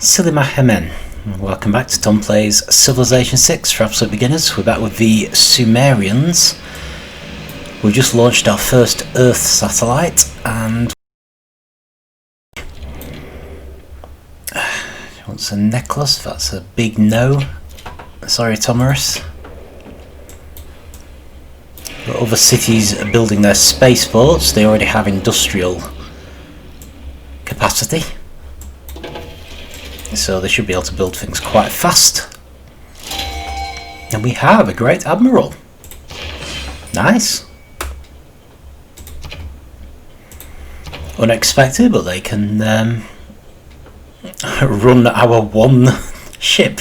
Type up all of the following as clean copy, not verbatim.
Silly men, welcome back to Tom Plays Civilization 6 for absolute beginners. We're back with the Sumerians. We've just launched our first Earth satellite and... wants a necklace? That's a big no. Sorry, Tomarus. Got other cities building their spaceports. They already have industrial capacity, so they should be able to build things quite fast. And we have a great admiral. Nice. Unexpected, but they can run our one ship.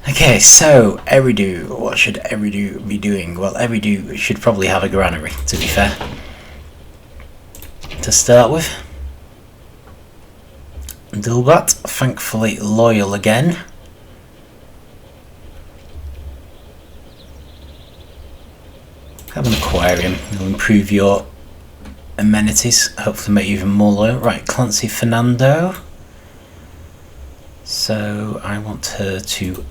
Okay, so Eridu. What should Eridu be doing? Well, Eridu should probably have a granary, to be fair, to start with. Dilbat, thankfully loyal again. Have an aquarium, it'll improve your amenities, hopefully make you even more loyal. Right, Clancy Fernando. So I want her to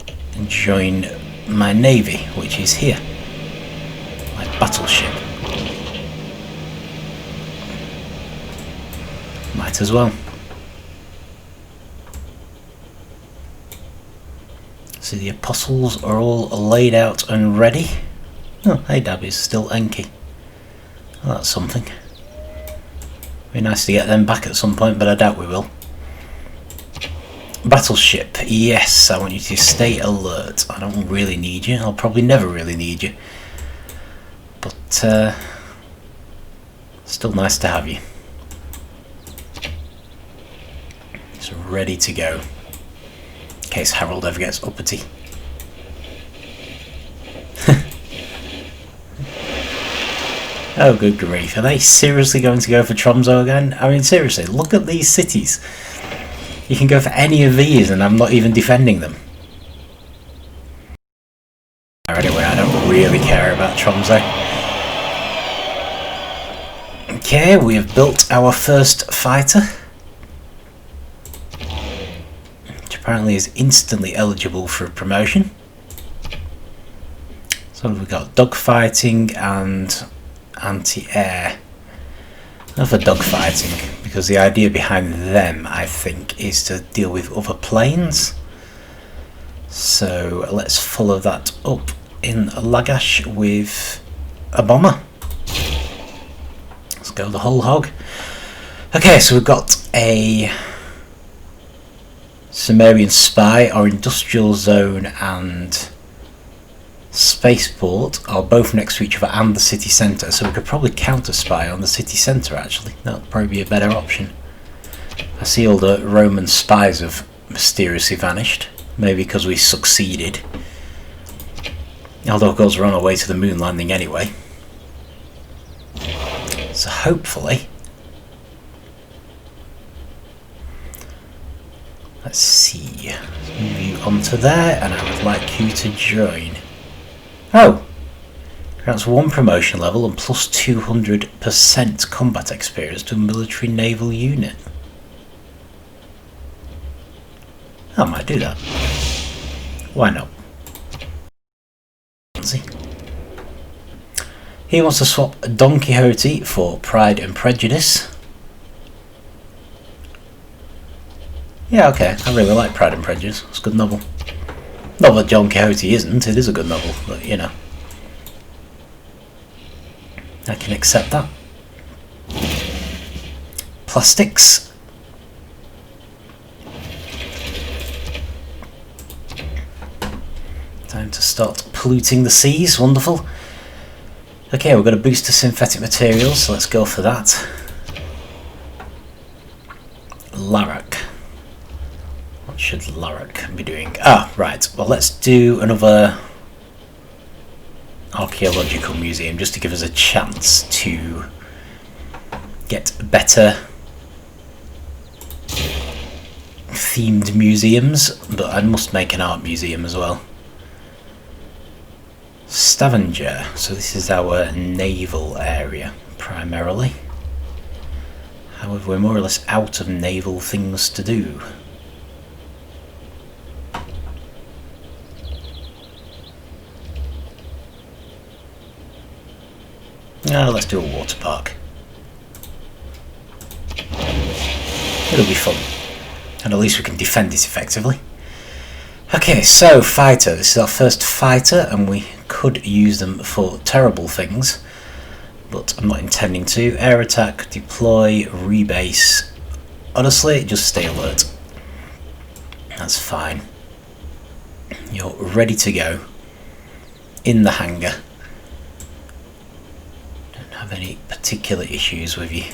join my navy, which is here. My battleship. Might as well. So the apostles are all laid out and ready. Oh, hey Dabby's still Enki. Well, that's something. Be nice to get them back at some point, but I doubt we will. Battleship, yes, I want you to stay alert. I don't really need you, I'll probably never really need you. But, still nice to have you. It's ready to go. In case Harold ever gets uppity. Oh, good grief. Are they seriously going to go for Tromso again? I mean, seriously, look at these cities. You can go for any of these and I'm not even defending them. Anyway, I don't really care about Tromso. Okay, we have built our first fighter. Apparently is instantly eligible for a promotion. So we've got dogfighting and anti-air. Not for dogfighting, because the idea behind them, I think, is to deal with other planes. So let's follow that up in Lagash with a bomber. Let's go the whole hog. Okay, so we've got a Sumerian spy. Our industrial zone and spaceport are both next to each other and the city centre, so we could probably counter spy on the city centre actually. That would probably be a better option. I see all the Roman spies have mysteriously vanished, maybe because we succeeded. Although of course we're on our way to the moon landing anyway. So hopefully... let's see, let's move you onto there, and I would like you to join. Oh! Grants 1 promotion level and plus 200% combat experience to a military naval unit. I might do that. Why not? He wants to swap Don Quixote for Pride and Prejudice. Yeah, okay, I really like Pride and Prejudice, it's a good novel. Not that Don Quixote isn't, it is a good novel, but you know. I can accept that. Plastics. Time to start polluting the seas, wonderful. Okay, we've got a boost to synthetic materials, so let's go for that. Larak. What should Larak be doing? Ah, right. Well, let's do another archaeological museum just to give us a chance to get better themed museums, but I must make an art museum as well. Stavanger. So this is our naval area primarily. However, we're more or less out of naval things to do. Now let's do a water park. It'll be fun. And at least we can defend it effectively. Okay, so fighter. This is our first fighter, and we could use them for terrible things, but I'm not intending to. Air attack, deploy, rebase. Honestly, just stay alert. That's fine. You're ready to go. In the hangar. Don't have any particular issues with you.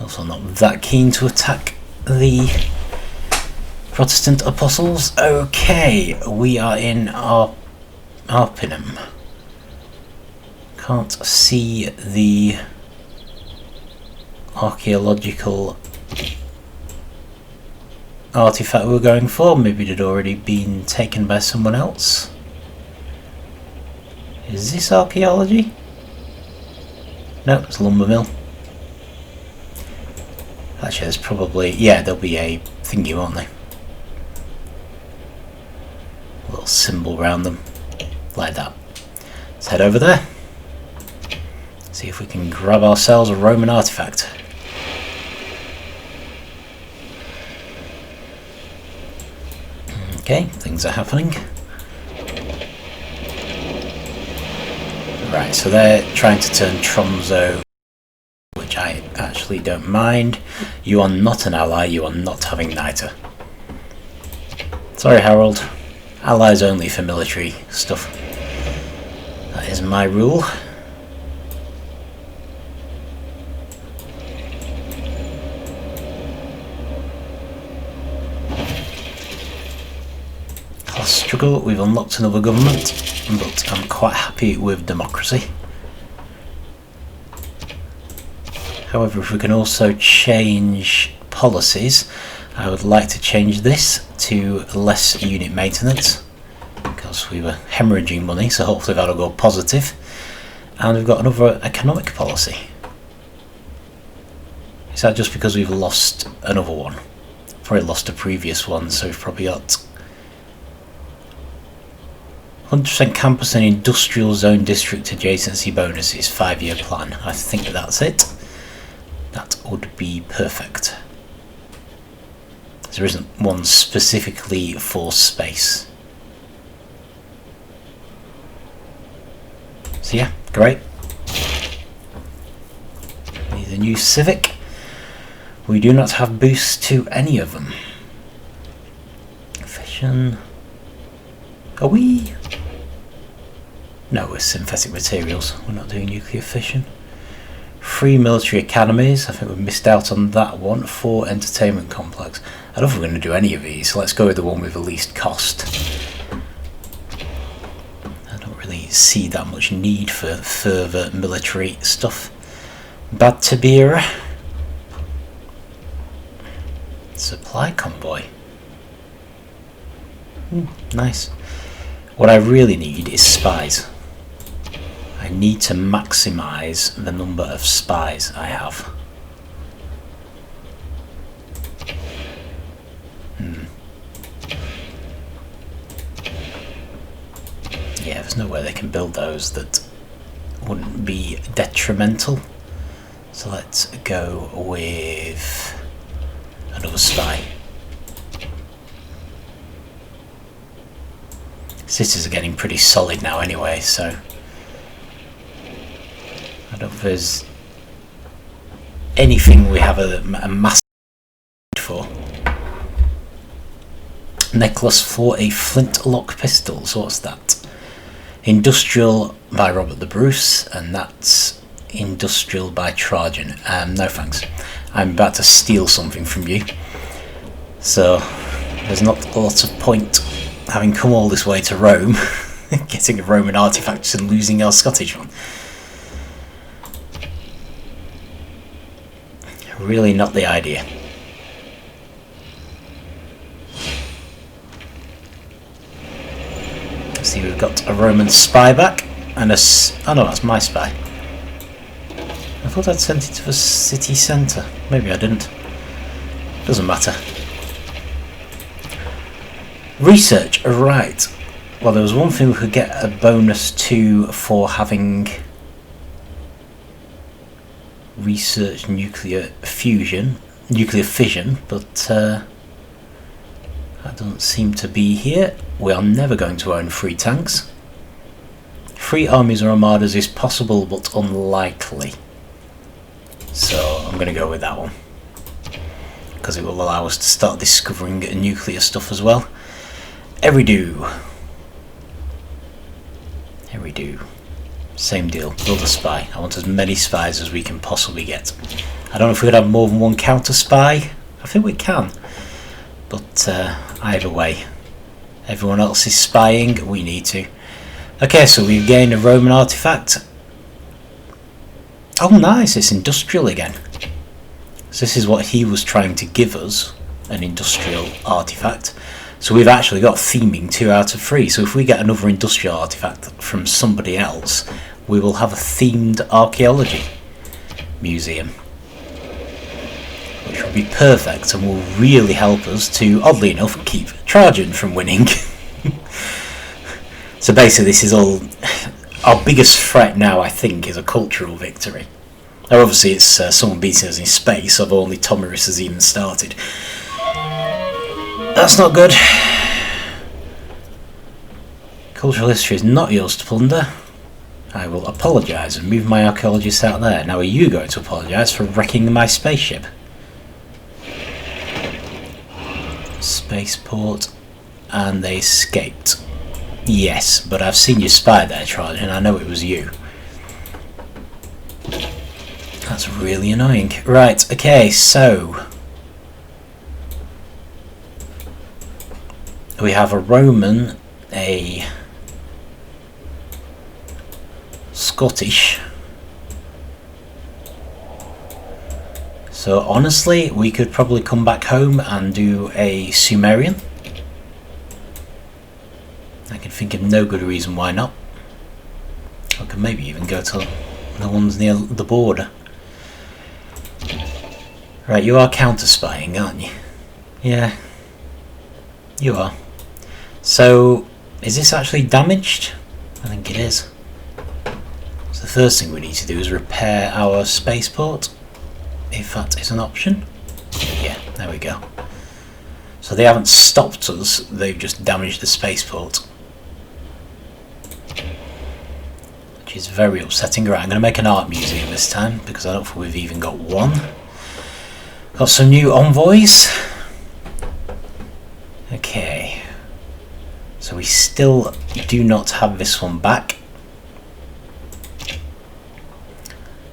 Also not that keen to attack the Protestant apostles. Okay, we are in Arpinum. Can't see the archaeological artifact we were going for. Maybe it had already been taken by someone else. Is this archaeology? No, it's a lumber mill. Actually, there's probably... yeah, there'll be a thingy, won't there? A little symbol around them. Like that. Let's head over there. See if we can grab ourselves a Roman artifact. Okay, things are happening. Right, so they're trying to turn Tromso, which I actually don't mind. You are not an ally, you are not having NITA. Sorry, Harold. Allies only for military stuff. That is my rule. Class struggle, we've unlocked another government, but I'm quite happy with democracy. However, if we can also change policies, I would like to change this to less unit maintenance, because we were hemorrhaging money, so hopefully that'll go positive. And we've got another economic policy. Is that just because we've lost another one? Probably lost a previous one, so we've probably got 100% campus and industrial zone district adjacency bonuses, 5-year plan. I think that's it. That would be perfect. There isn't one specifically for space. So yeah, great. Need a new Civic. We do not have boosts to any of them. Fission. Are we? No, we're synthetic materials. We're not doing nuclear fission. 3 military academies. I think we missed out on that one. 4 entertainment complex. I don't think we're going to do any of these, so let's go with the one with the least cost. I don't really see that much need for further military stuff. Bad Tabira. Supply convoy. Nice. What I really need is spies. I need to maximise the number of spies I have. Yeah, there's no way they can build those that wouldn't be detrimental. So let's go with another spy. Cities are getting pretty solid now anyway, so I don't think there's anything we have a massive need for. Necklace for a flintlock pistol, so what's that? Industrial by Robert the Bruce, and that's Industrial by Trajan. No thanks. I'm about to steal something from you, so there's not a lot of point having come all this way to Rome, getting a Roman artifact and losing our Scottish one. Really not the idea. See, we've got a Roman spy back, and oh no, that's my spy. I thought I'd sent it to the city centre. Maybe I didn't. Doesn't matter. Research, right. Well, there was one thing we could get a bonus to for having research nuclear fission, but that doesn't seem to be here. We are never going to own 3 tanks. 3 armies or armadas is possible but unlikely. So I'm going to go with that one, because it will allow us to start discovering nuclear stuff as well. Eridu. Same deal, build a spy. I want as many spies as we can possibly get. I don't know if we could have more than one counter spy. I think we can. But either way, everyone else is spying, we need to. Okay, so we've gained a Roman artifact. Oh nice, it's industrial again. So this is what he was trying to give us, an industrial artifact. So we've actually got theming 2 out of 3. So if we get another industrial artifact from somebody else, we will have a themed archaeology museum, which will be perfect and will really help us to, oddly enough, keep Trajan from winning. So basically this is all, our biggest threat now I think is a cultural victory. Now obviously it's someone beating us in space, although only Tomarus has even started. That's not good. Cultural history is not yours to plunder. I will apologise and move my archaeologists out there. Now are you going to apologise for wrecking my spaceship? Spaceport, and they escaped. Yes, but I've seen you spy there, Trajan, and I know it was you. That's really annoying. Right, okay, so we have a Roman, a Scottish. So honestly, we could probably come back home and do a Sumerian. I can think of no good reason why not. I could maybe even go to the ones near the border. Right, you are counter-spying, aren't you? Yeah, you are. So, is this actually damaged? I think it is. So the first thing we need to do is repair our spaceport, if that is an option. Yeah, there we go. So they haven't stopped us, they've just damaged the spaceport. Which is very upsetting. Right, I'm going to make an art museum this time, because I don't think we've even got one. Got some new envoys. Okay. So we still do not have this one back.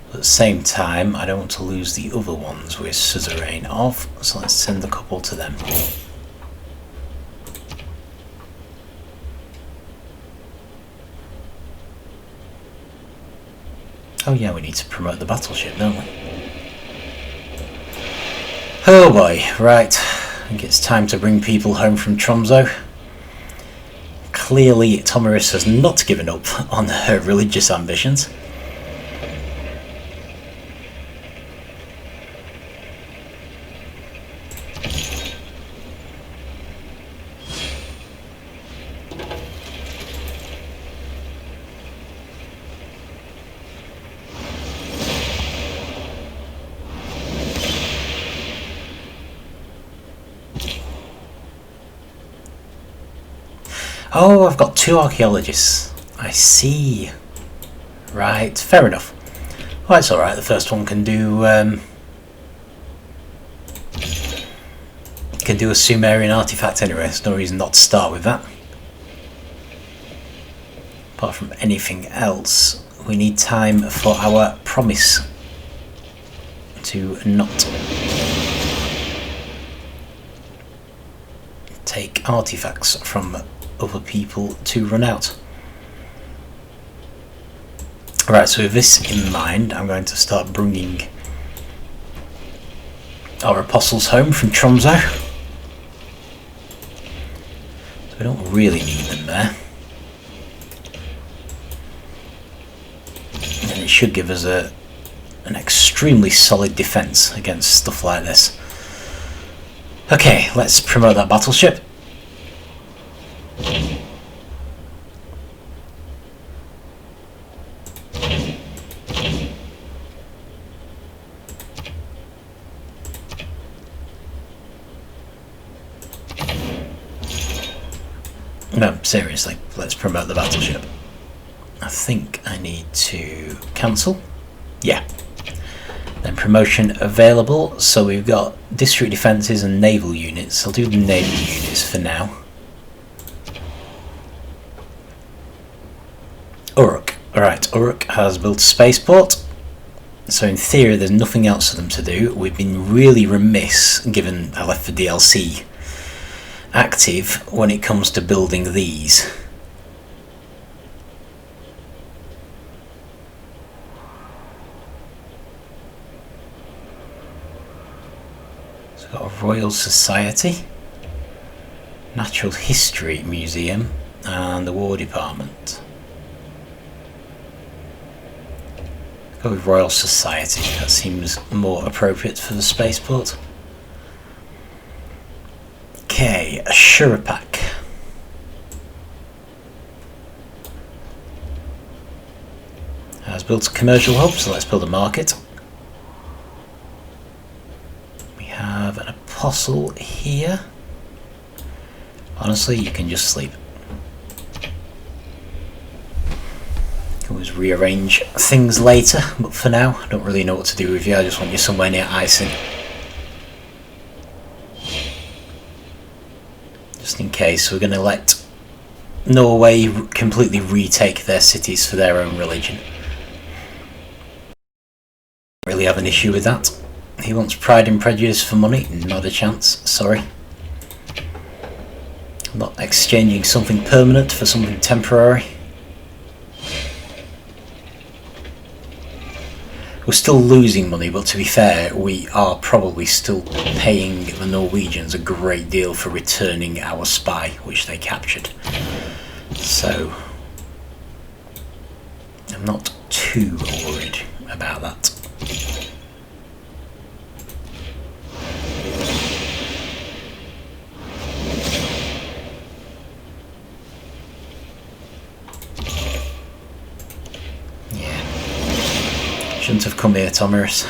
But at the same time, I don't want to lose the other ones we're suzerain of, so let's send a couple to them. Oh yeah, we need to promote the battleship, don't we? Oh boy, right. I think it's time to bring people home from Tromso. Clearly, Tomarus has not given up on her religious ambitions. Oh, I've got 2 archaeologists. I see. Right, fair enough. Well, it's alright, the first one can do a Sumerian artifact anyway. There's no reason not to start with that. Apart from anything else, we need time for our promise to not take artifacts from other people to run out. Right, so with this in mind, I'm going to start bringing our apostles home from Tromso. So we don't really need them there. And it should give us a an extremely solid defence against stuff like this. Okay, let's promote that battleship. No, seriously, let's promote the battleship. I think I need to cancel. Yeah. Then promotion available, so we've got district defences and naval units. I'll do the naval units for now. Uruk. Alright, Uruk has built a spaceport. So in theory there's nothing else for them to do. We've been really remiss, given I left the DLC active, when it comes to building these. So we've got a Royal Society, Natural History Museum and the War Department. Go with Royal Society, that seems more appropriate for the spaceport. Okay, a Shurapak. Has built a commercial hub, so let's build a market. We have an apostle here. Honestly, you can just sleep. Can always rearrange things later, but for now, I don't really know what to do with you. I just want you somewhere near Icing. Just in case, we're going to let Norway completely retake their cities for their own religion. Really have an issue with that. He wants Pride and Prejudice for money? Not a chance, sorry. I'm not exchanging something permanent for something temporary. We're still losing money, but to be fair, we are probably still paying the Norwegians a great deal for returning our spy, which they captured. So, I'm not too worried about that. Shouldn't have come here, Tomiris.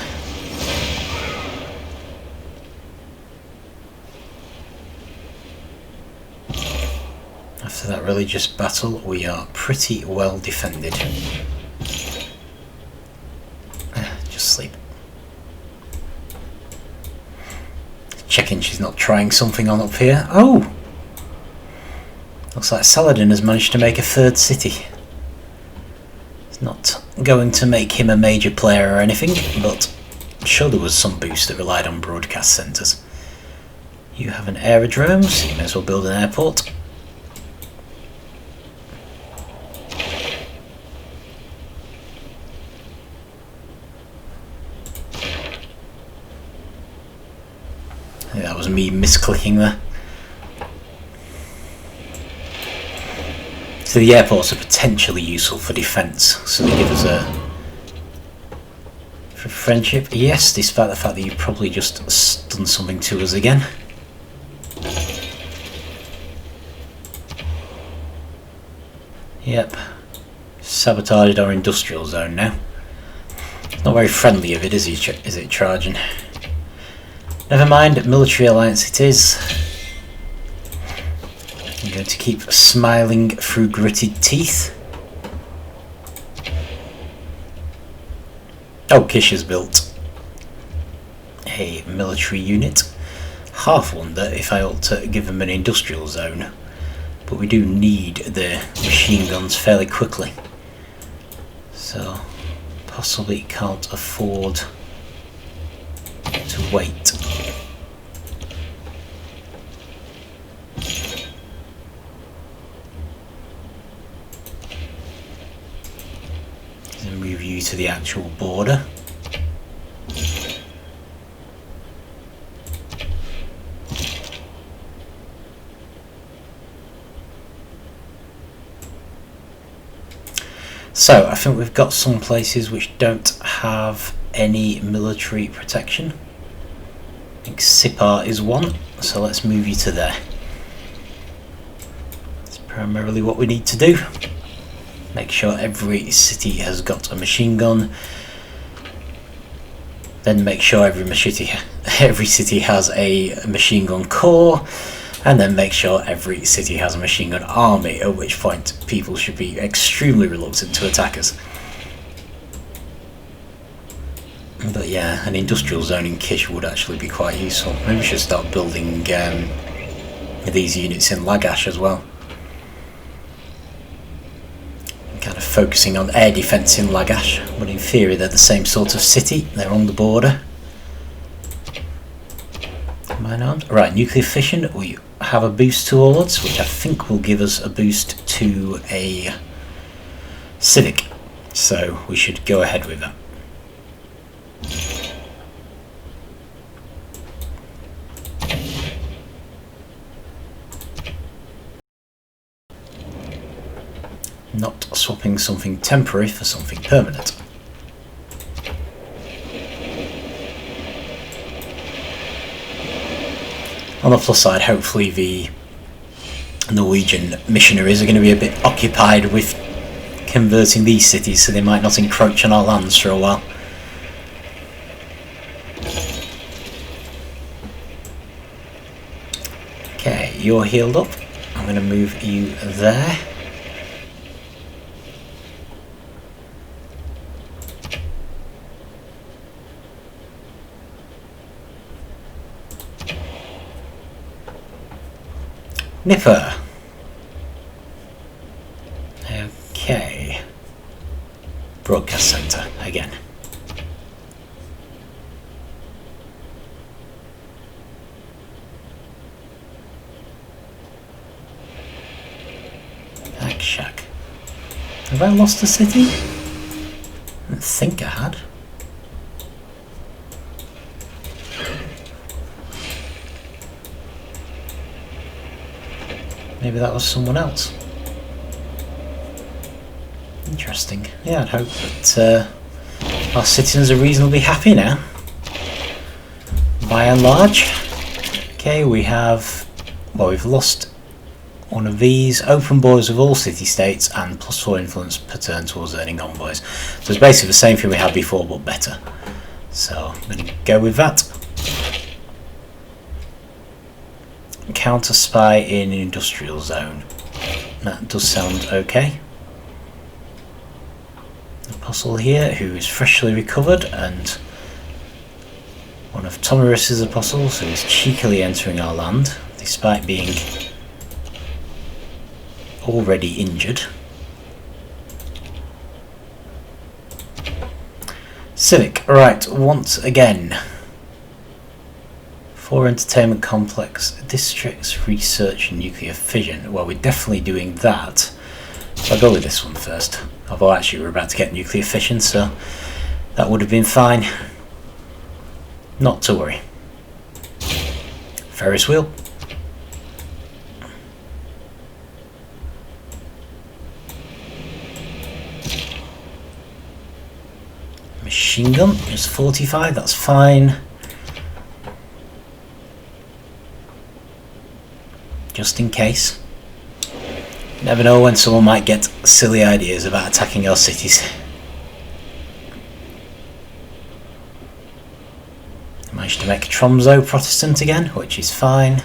After that religious battle, we are pretty well defended. Just sleep. Checking she's not trying something on up here. Oh! Looks like Saladin has managed to make a third city. It's not going to make him a major player or anything, but I'm sure there was some boost that relied on broadcast centres. You have an aerodrome, so you may as well build an airport. I think that was me misclicking there. So the airports are potentially useful for defence, so they give us a... for friendship, yes, despite the fact that you've probably just done something to us again. Yep, sabotaged our industrial zone now. It's not very friendly of it, is it, Trajan? Never mind, military alliance it is. I'm going to keep smiling through gritted teeth. Oh, Kish has built a military unit. Half wonder if I ought to give them an industrial zone, but we do need the machine guns fairly quickly, so possibly can't afford to wait. Move you to the actual border. So I think we've got some places which don't have any military protection. I think Sipar is one, so let's move you to there. That's primarily what we need to do. Make sure every city has got a machine gun. Then make sure every city has a machine gun corps. And then make sure every city has a machine gun army, at which point people should be extremely reluctant to attack us. But yeah, an industrial zone in Kish would actually be quite useful. Maybe we should start building these units in Lagash as well. Kind of focusing on air defence in Lagash, but in theory they're the same sort of city, they're on the border. Mine armed. Right, nuclear fission, we have a boost to all odds, which I think will give us a boost to a civic, so we should go ahead with that. Not swapping something temporary for something permanent. On the plus side, hopefully the Norwegian missionaries are going to be a bit occupied with converting these cities, so they might not encroach on our lands for a while. Okay, you're healed up. I'm going to move you there. Nipper. Okay. Broadcast centre again. Hack Shack. Have I lost a city? I don't think I had. Maybe that was someone else. Interesting. Yeah, I'd hope that our citizens are reasonably happy now. By and large. Okay, we have... well, we've lost one of these. Open borders with all city-states and +4 influence per turn towards earning envoys. So it's basically the same thing we had before, but better. So I'm going to go with that. Counter spy in an industrial zone. That does sound okay. Apostle here, who is freshly recovered, and one of Tomarus's apostles, who is cheekily entering our land, despite being already injured. Civic, right, once again. 4 entertainment complex, districts, research and nuclear fission. Well, we're definitely doing that. So I'll go with this one first. Although actually we're about to get nuclear fission, so that would have been fine. Not to worry. Ferris wheel. Machine gun is 45, that's fine. Just in case. Never know when someone might get silly ideas about attacking our cities. I managed to make Tromso Protestant again, which is fine.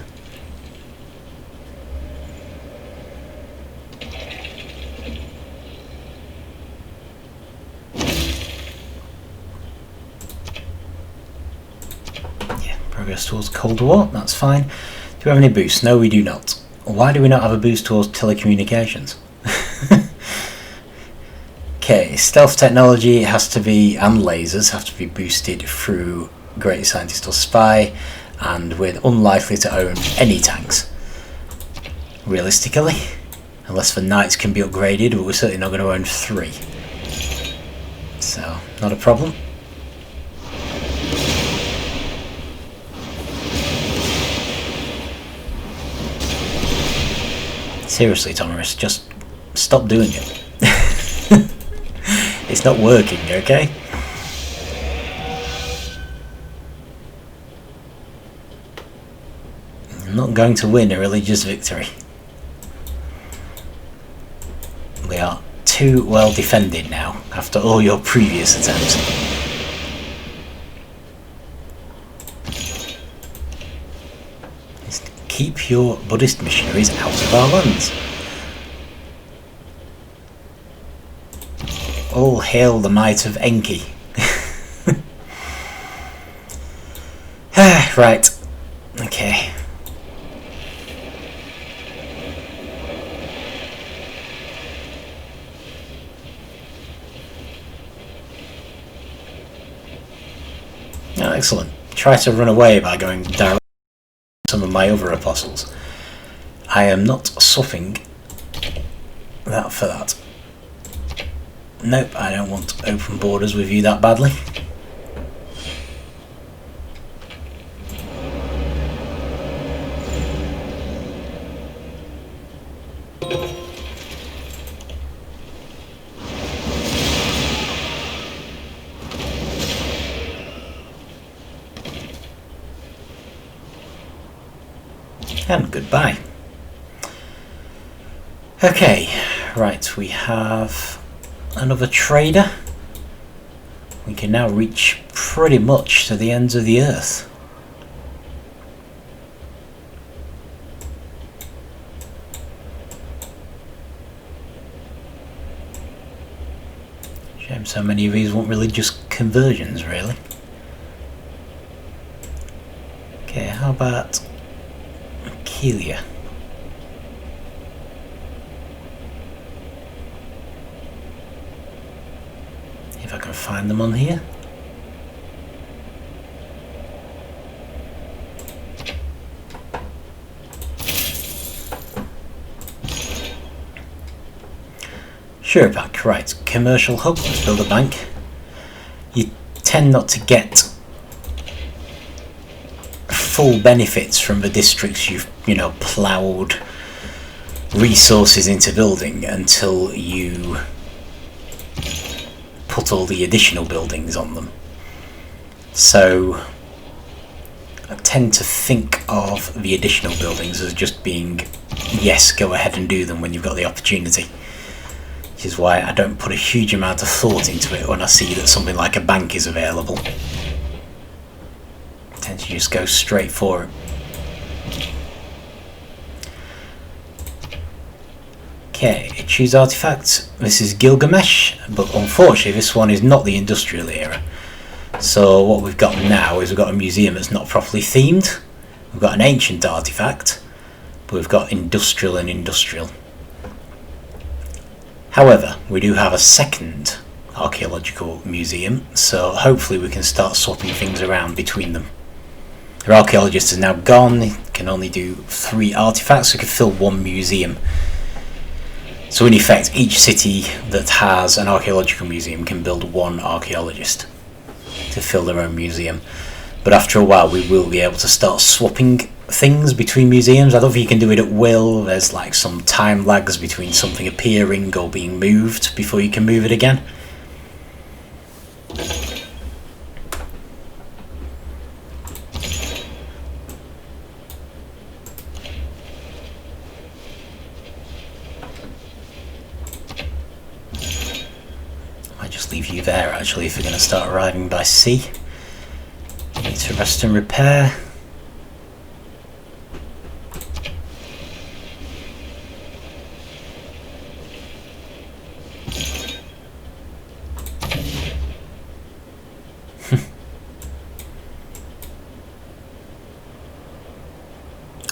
Yeah, progress towards Cold War, that's fine. Do we have any boosts? No, we do not. Why do we not have a boost towards telecommunications? Okay, stealth technology has to be, and lasers have to be boosted through Great Scientist or Spy, and we're unlikely to own any tanks. Realistically. Unless the knights can be upgraded, but we're certainly not going to own 3. So, not a problem. Seriously, Thomas, just stop doing it. It's not working, okay? I'm not going to win a religious victory. We are too well defended now, after all your previous attempts. Just keep your Buddhist missionaries out of our lands. All hail the might of Enki. Right. Okay. Oh, excellent. Try to run away by going direct to some of my other apostles. I am not swapping that for that. Nope, I don't want open borders with you that badly. And goodbye. Okay, right, we have another trader. We can now reach pretty much to the ends of the earth. Shame so many of these weren't religious conversions, really. Okay, how about Kelia? If I can find them on here. Sure, bank, right. Commercial hub, let's build a bank. You tend not to get full benefits from the districts you've, ploughed resources into building until you put all the additional buildings on them. So I tend to think of the additional buildings as just being, yes, go ahead and do them when you've got the opportunity. Which is why I don't put a huge amount of thought into it when I see that something like a bank is available. I tend to just go straight for it. Okay, choose artifacts. This is Gilgamesh, but unfortunately this one is not the industrial era. So what we've got now is we've got a museum that's not properly themed. We've got an ancient artifact, but we've got industrial and industrial. However, we do have a second archaeological museum, so hopefully we can start swapping things around between them. The archaeologist is now gone, he can only do 3 artifacts, so we can fill 1 museum. So in effect, each city that has an archaeological museum can build 1 archaeologist to fill their own museum. But after a while we will be able to start swapping things between museums. I don't think you can do it at will. There's like some time lags between something appearing or being moved before you can move it again. I just leave you there actually if you're going to start arriving by sea. You need to rest and repair.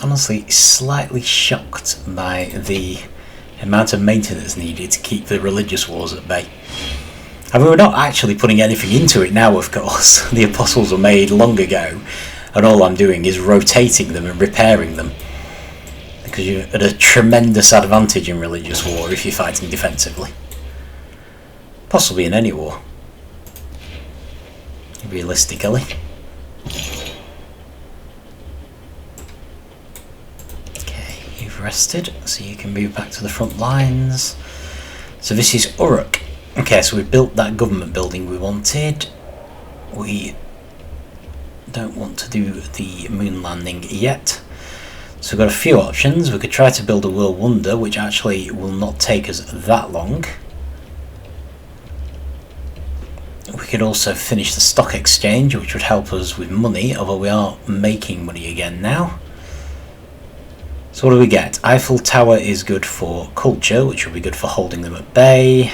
Honestly, slightly shocked by the amount of maintenance needed to keep the religious wars at bay. I mean, we're not actually putting anything into it now, of course. The apostles were made long ago, and all I'm doing is rotating them and repairing them. Because you're at a tremendous advantage in religious war if you're fighting defensively. Possibly in any war. Realistically. Okay, you've rested, so you can move back to the front lines. So this is Uruk. Okay, so we built that government building we wanted. We don't want to do the moon landing yet. So we've got a few options. We could try to build a world wonder, which actually will not take us that long. We could also finish the stock exchange, which would help us with money, although we are making money again now. So what do we get? Eiffel Tower is good for culture, which will be good for holding them at bay.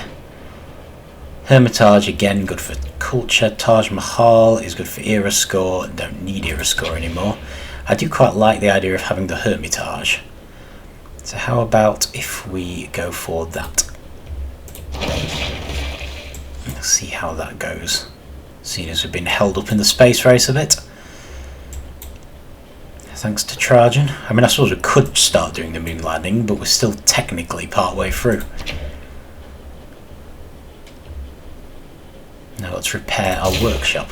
Hermitage, again, good for culture. Taj Mahal is good for era score. Don't need era score anymore. I do quite like the idea of having the Hermitage. So how about if we go for that? Let's see how that goes. Seeing as we've been held up in the space race a bit. Thanks to Trajan. I mean, I suppose we could start doing the moon landing, but we're still technically part way through. Now let's repair our workshop,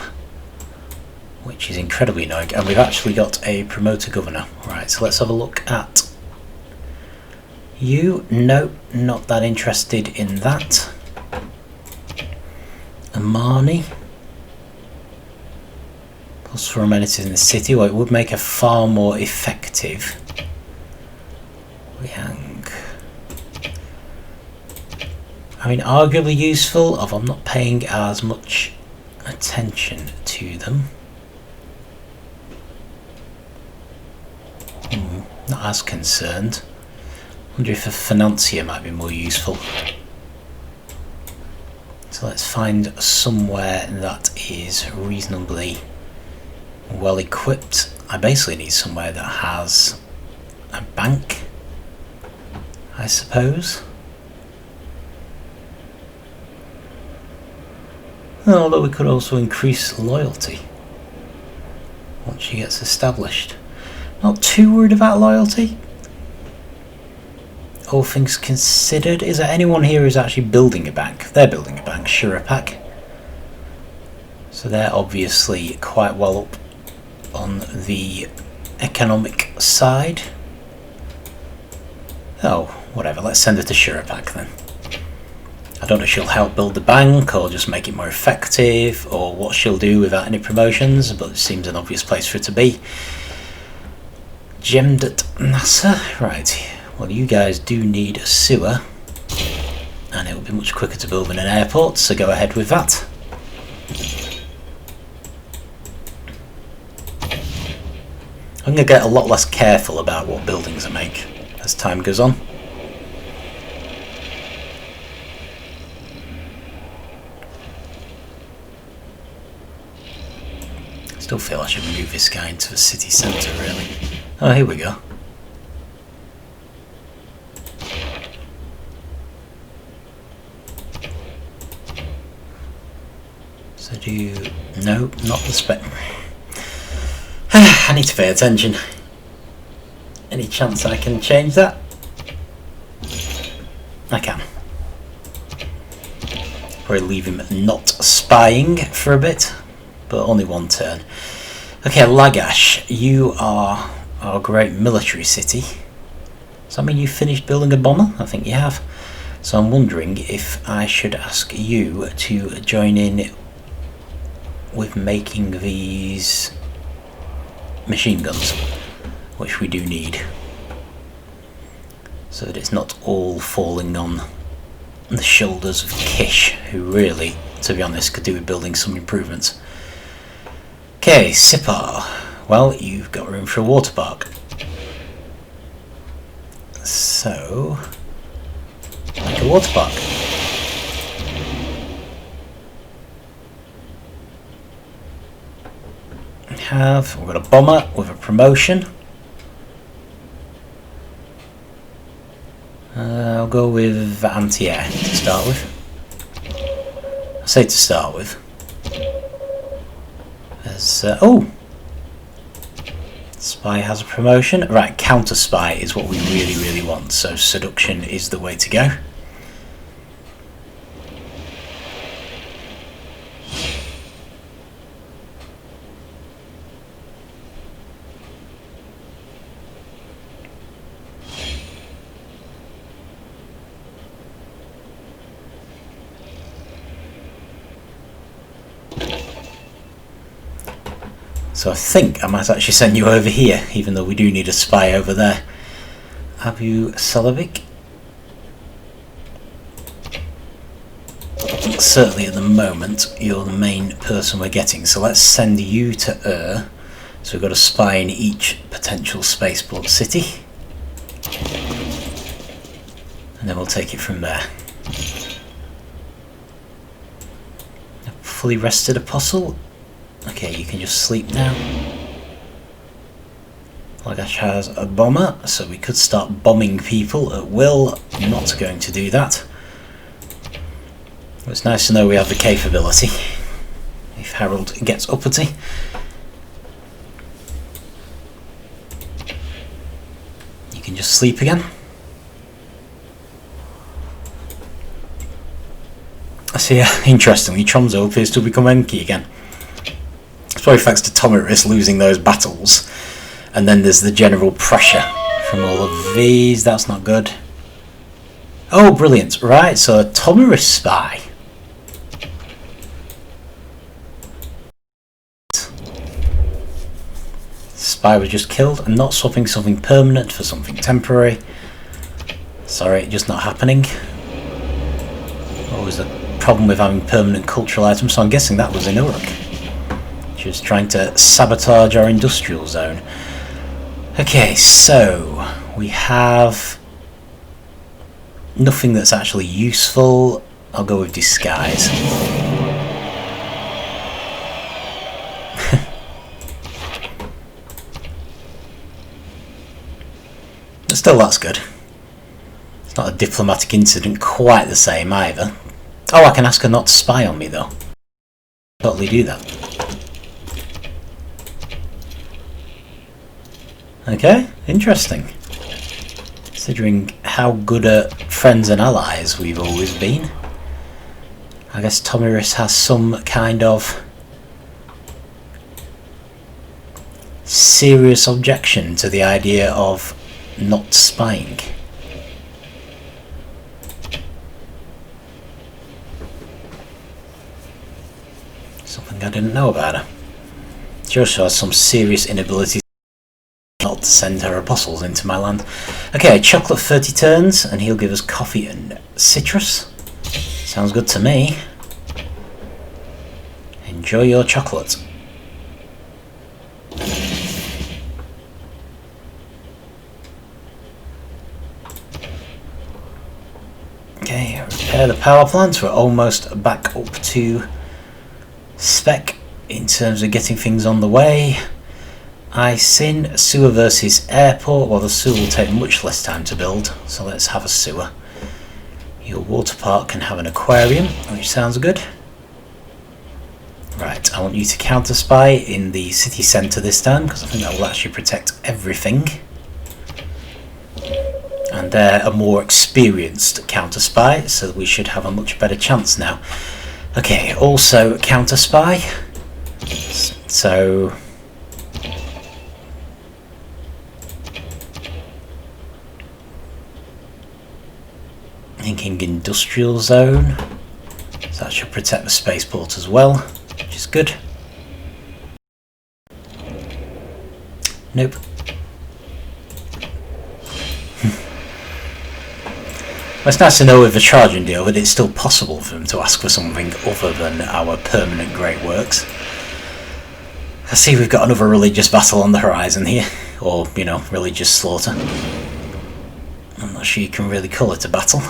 which is incredibly annoying, and we've actually got a promoter governor. Right, so let's have a look at you. No, not that interested in that. Amani. Plus 4 amenities in the city. Well, it would make a far more effective Liang. I mean, arguably useful, although I'm not paying as much attention to them. Not as concerned. Wonder if a financier might be more useful. So let's find somewhere that is reasonably well equipped. I basically need somewhere that has a bank, I suppose. Although we could also increase loyalty once she gets established. Not too worried about loyalty. All things considered, is there anyone here who's actually building a bank? They're building a bank, Shurapak. So they're obviously quite well up on the economic side. Oh, whatever, let's send her to Shurapak then. I don't know if she'll help build the bank or just make it more effective or what she'll do without any promotions, but it seems an obvious place for her to be. Gemmed at NASA. Right, well, you guys do need a sewer, and it will be much quicker to build than an airport, so go ahead with that. I'm going to get a lot less careful about what buildings I make as time goes on. Still feel I should move this guy into the city centre, really. Oh, here we go. So no, not the spec. I need to pay attention. Any chance I can change that? I can. Probably leave him not spying for a bit, but only one turn. Okay, Lagash, you are our great military city. Does that mean you finished building a bomber? I think you have. So I'm wondering if I should ask you to join in with making these machine guns, which we do need, so that it's not all falling on the shoulders of Kish, who really, to be honest, could do with building some improvements. Okay, Sipar. Well, you've got room for a water park. So, make a water park. We've got a bomber with a promotion. I'll go with anti-air to start with. I say to start with. Oh! Spy has a promotion. Right, counter spy is what we really, really want. So seduction is the way to go. So I think I might actually send you over here, even though we do need a spy over there. Abu Salavic. Certainly at the moment you're the main person we're getting, so let's send you to so we've got a spy in each potential spaceport city, and then we'll take it from there. A fully rested apostle. Okay, you can just sleep now. Lagash has a bomber, so we could start bombing people at will. I'm not going to do that. It's nice to know we have the capability if Harold gets uppity. You can just sleep again. I see, interestingly, Tromso appears to become Enki again. It's probably thanks to Tomiris losing those battles. And then there's the general pressure from all of these. That's not good. Oh, brilliant. Right, so a Tomiris spy. Spy was just killed. I'm not swapping something permanent for something temporary. Sorry, just not happening. What was the problem with having permanent cultural items? So I'm guessing that was in Uruk. She was trying to sabotage our industrial zone. Okay, so we have nothing that's actually useful. I'll go with disguise. But still, that's good. It's not a diplomatic incident quite the same either. Oh, I can ask her not to spy on me though. Totally do that. Okay, interesting. Considering how good at friends and allies we've always been. I guess Tomiris has some kind of serious objection to the idea of not spying. Something I didn't know about her. She also has some serious inability not to send her apostles into my land. Okay, chocolate 30 turns, and he'll give us coffee and citrus. Sounds good to me. Enjoy your chocolate. Okay, repair the power plant. We're almost back up to spec in terms of getting things on the way. Isin, sewer versus airport. Well, the sewer will take much less time to build, so let's have a sewer. Your water park can have an aquarium, which sounds good. Right, I want you to counter spy in the city centre this time, because I think that will actually protect everything. And they're a more experienced counter spy, so we should have a much better chance now. Okay, also counter spy. So thinking industrial zone, so that should protect the spaceport as well, which is good. Nope. Well, it's nice to know with the charging deal that it's still possible for them to ask for something other than our permanent great works. I see we've got another religious battle on the horizon here, or, you know, religious slaughter. I'm not sure you can really call it a battle.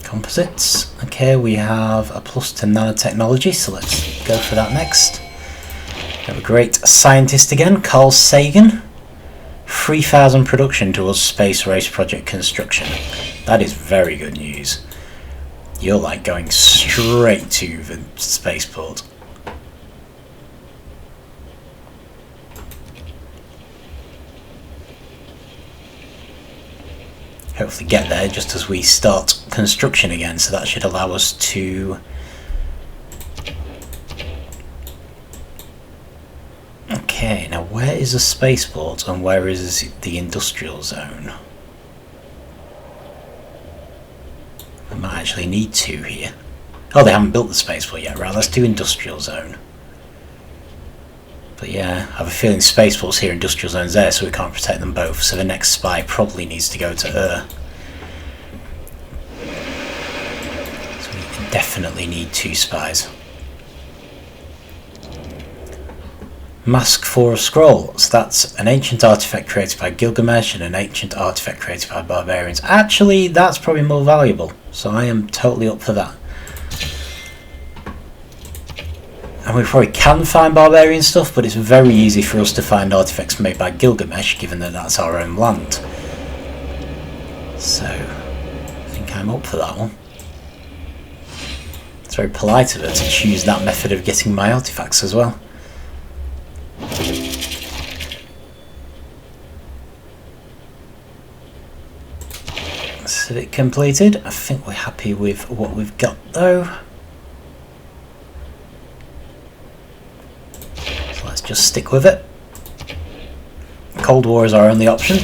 Composites. Okay, we have a plus to nanotechnology, so let's go for that next. We have a great scientist again, Carl Sagan. 3,000 production towards space race project construction. That is very good news. You're like going straight to the spaceport. Hopefully get there just as we start construction again, so that should allow us to okay, now where is the spaceport and where is the industrial zone? We might actually need 2 here. Oh, they haven't built the spaceport yet. Right, let's do industrial zone. But yeah, I have a feeling spaceports here, industrial zones there, so we can't protect them both. So the next spy probably needs to go to So we definitely need 2 spies. Mask for a scroll. So that's an ancient artifact created by Gilgamesh and an ancient artifact created by barbarians. Actually, that's probably more valuable. So I am totally up for that. And we probably can find barbarian stuff, but it's very easy for us to find artifacts made by Gilgamesh, given that that's our own land. So, I think I'm up for that one. It's very polite of her to choose that method of getting my artifacts as well. Civic completed. I think we're happy with what we've got though. Just stick with it. Cold War is our only option,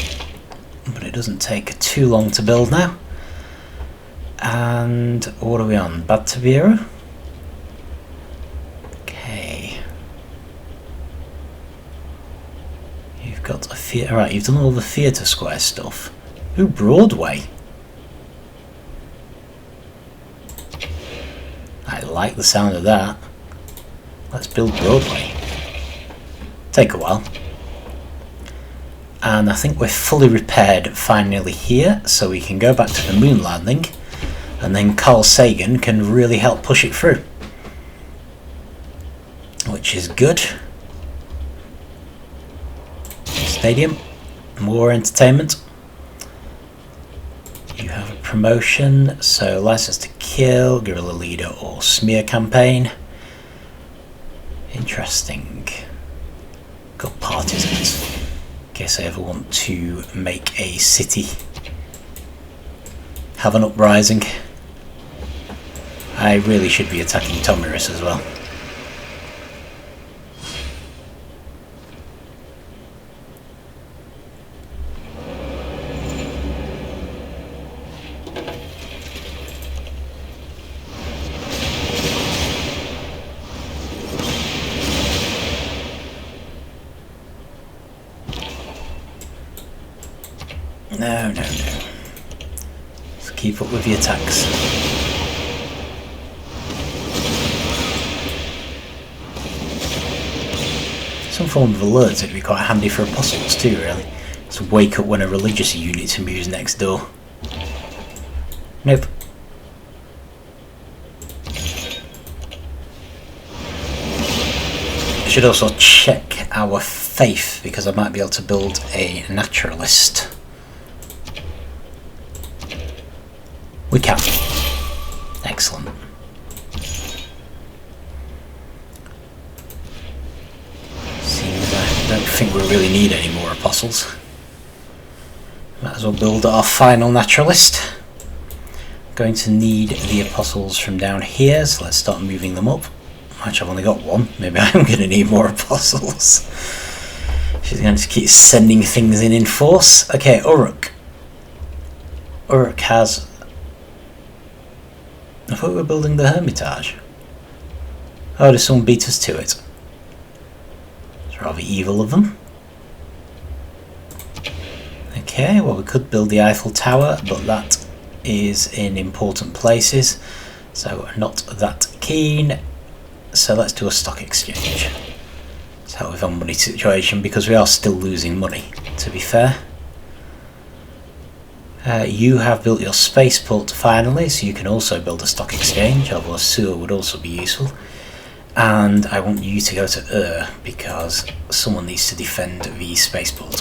but it doesn't take too long to build now. And what are we on? Bad Tavira? Okay. You've got a theatre. Right, you've done all the theatre square stuff. Ooh, Broadway. I like the sound of that. Let's build Broadway. Take a while. And I think we're fully repaired finally here, so we can go back to the moon landing, and then Carl Sagan can really help push it through, which is good. Stadium, more entertainment. You have a promotion, so license to kill, guerrilla leader or smear campaign. Interesting. Got partisans. In case I ever want to make a city have an uprising. I really should be attacking Tomiris as well. No. Let's keep up with the attacks. Some form of alerts would be quite handy for apostles too, really. To wake up when a religious unit moves next door. Nope. I should also check our faith, because I might be able to build a naturalist. We can. Excellent. Seems I don't think we really need any more apostles. Might as well build our final naturalist. Going to need the apostles from down here, so let's start moving them up. Actually, I've only got one. Maybe I'm going to need more apostles. She's going to keep sending things in force. Okay, Uruk. Uruk has... I thought we were building the Hermitage. Oh, does someone beat us to it? It's rather evil of them. Okay, well we could build the Eiffel Tower, but that is in important places, so not that keen. So let's do a stock exchange. Let's help with our money situation, because we are still losing money, to be fair. You have built your spaceport finally, so you can also build a stock exchange, although a sewer would also be useful. And I want you to go to because someone needs to defend the spaceport.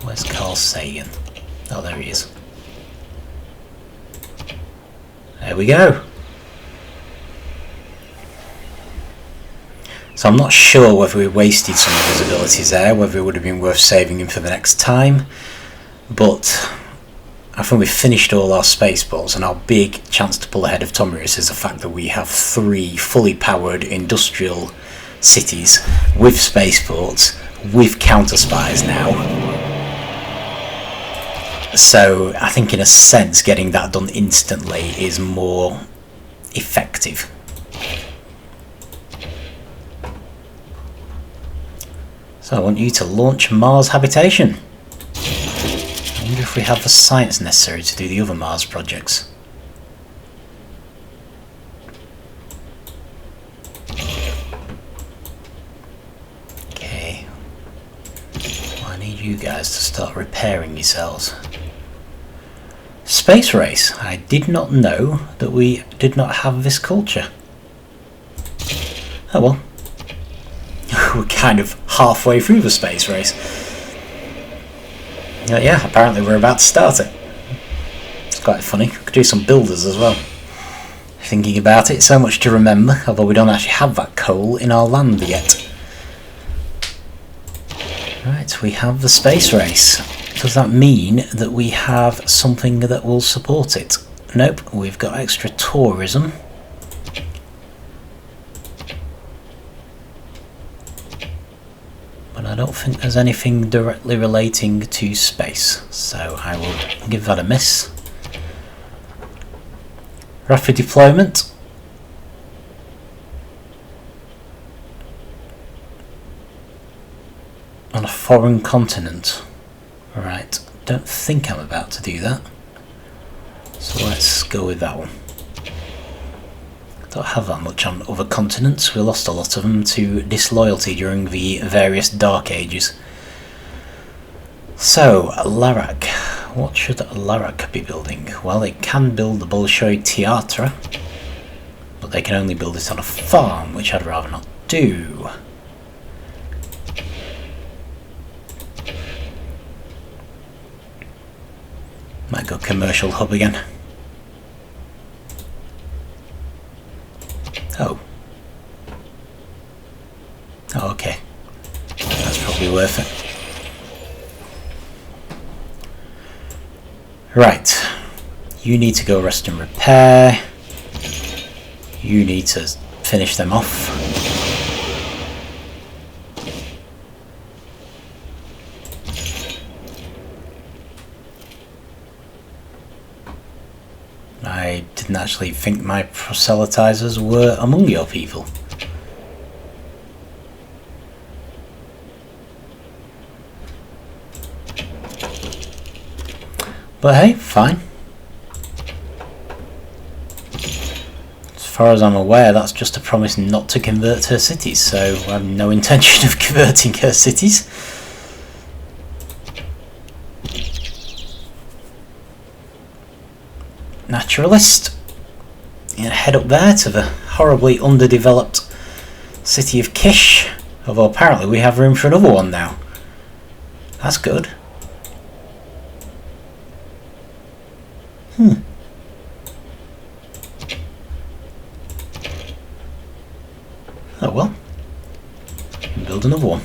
Where's Carl Sagan? Oh, there he is. There we go. So I'm not sure whether we wasted some of his abilities there, whether it would have been worth saving him for the next time, but I think we've finished all our spaceports, and our big chance to pull ahead of Tomiris is the fact that we have 3 fully powered industrial cities with spaceports, with counter spies now, So I think in a sense getting that done instantly is more effective. So I want you to launch Mars habitation. I wonder if we have the science necessary to do the other Mars projects. Okay. Well, I need you guys to start repairing yourselves. Space race. I did not know that we did not have this culture. Oh well. We're kind of halfway through the space race. Yeah, apparently we're about to start it. It's quite funny. We could do some builders as well. Thinking about it, so much to remember, although we don't actually have that coal in our land yet. Right, we have the space race. Does that mean that we have something that will support it? Nope, we've got extra tourism. But I don't think there's anything directly relating to space, so I will give that a miss. Rapid deployment. On a foreign continent. Right, don't think I'm about to do that. So let's go with that one. Don't have that much on other continents. We lost a lot of them to disloyalty during the various Dark Ages. So, Larak. What should Larak be building? Well, it can build the Bolshoi Theatre, but they can only build it on a farm, which I'd rather not do. Might go commercial hub again. Oh. Oh, okay. That's probably worth it. Right. You need to go rest and repair. You need to finish them off. I didn't actually think my proselytizers were among your people. But hey, fine. As far as I'm aware, that's just a promise not to convert her cities, so I have no intention of converting her cities. Naturalist. Yeah, head up there to the horribly underdeveloped city of Kish. Although apparently we have room for another one now. That's good. Oh well. Build another one.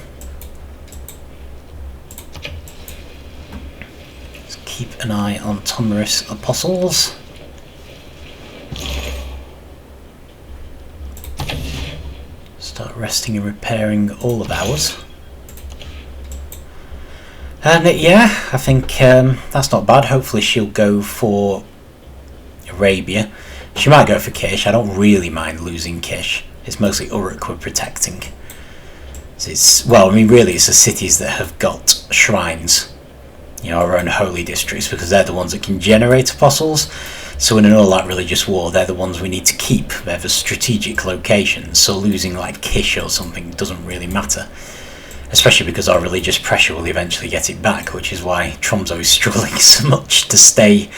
Let's keep an eye on Tomerus Apostles. Start resting and repairing all of ours. And yeah, I think that's not bad. Hopefully she'll go for Arabia. She might go for Kish. I don't really mind losing Kish. It's mostly Uruk we're protecting. So it's, well, I mean, really it's the cities that have got shrines. You know, our own holy districts, because they're the ones that can generate apostles. So in an all-out religious war, they're the ones we need to keep. They're the strategic locations, so losing like Kish or something doesn't really matter. Especially because our religious pressure will eventually get it back, which is why Tromso is struggling so much to stay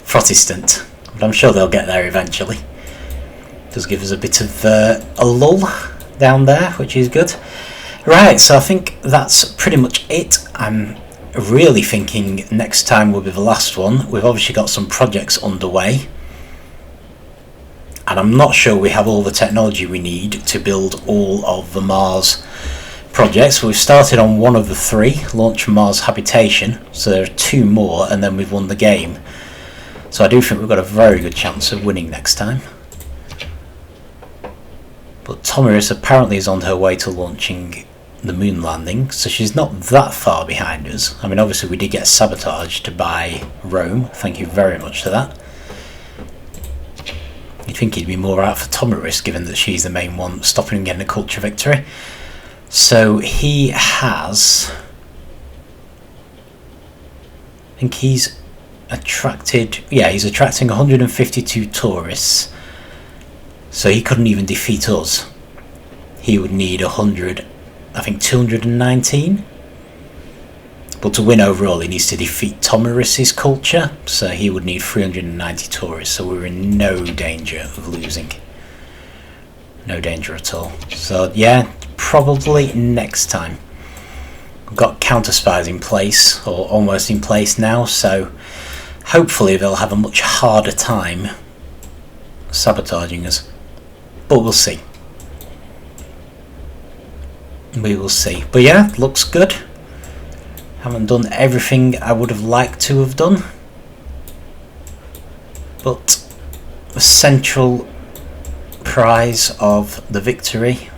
Protestant. But I'm sure they'll get there eventually. It does give us a bit of a lull down there, which is good. Right, so I think that's pretty much it. I'm really thinking next time will be the last one. We've obviously got some projects underway, and I'm not sure we have all the technology we need to build all of the Mars projects. We've started on one of the three, launch Mars habitation, so there are two more and then we've won the game. So I do think we've got a very good chance of winning next time. But Tomerus apparently is on her way to launching the moon landing, so she's not that far behind us. I mean, obviously we did get sabotage to buy Rome, thank you very much for that. You'd think he'd be more out for Tomaris, given that she's the main one stopping him getting a culture victory. So he has... I think he's attracted... Yeah, he's attracting 152 tourists. So he couldn't even defeat us. He would need 100... I think 219. But to win overall, he needs to defeat Tomaris' culture, so he would need 390 tourists, so we're in no danger of losing. No danger at all. So yeah, probably next time. We've got counter spies in place, or almost in place now, so hopefully they'll have a much harder time sabotaging us. But we'll see. We will see. But yeah, looks good. Haven't done everything I would have liked to have done, but the central prize of the victory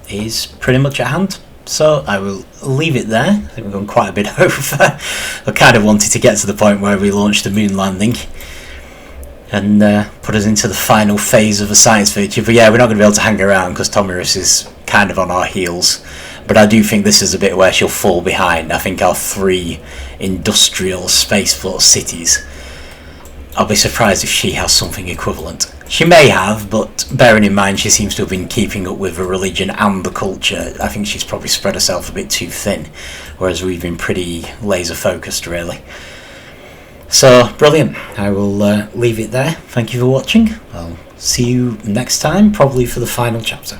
is pretty much at hand. So I will leave it there. I think we've gone quite a bit over. I kind of wanted to get to the point where we launched the moon landing and put us into the final phase of the science feature. But yeah, we're not going to be able to hang around because Tomaris is kind of on our heels. But I do think this is a bit where she'll fall behind. I think our 3 industrial spaceport cities, I'll be surprised if she has something equivalent. She may have, but bearing in mind she seems to have been keeping up with the religion and the culture, I think she's probably spread herself a bit too thin, whereas we've been pretty laser focused really. So, brilliant. I will leave it there. Thank you for watching. I'll see you next time, probably for the final chapter.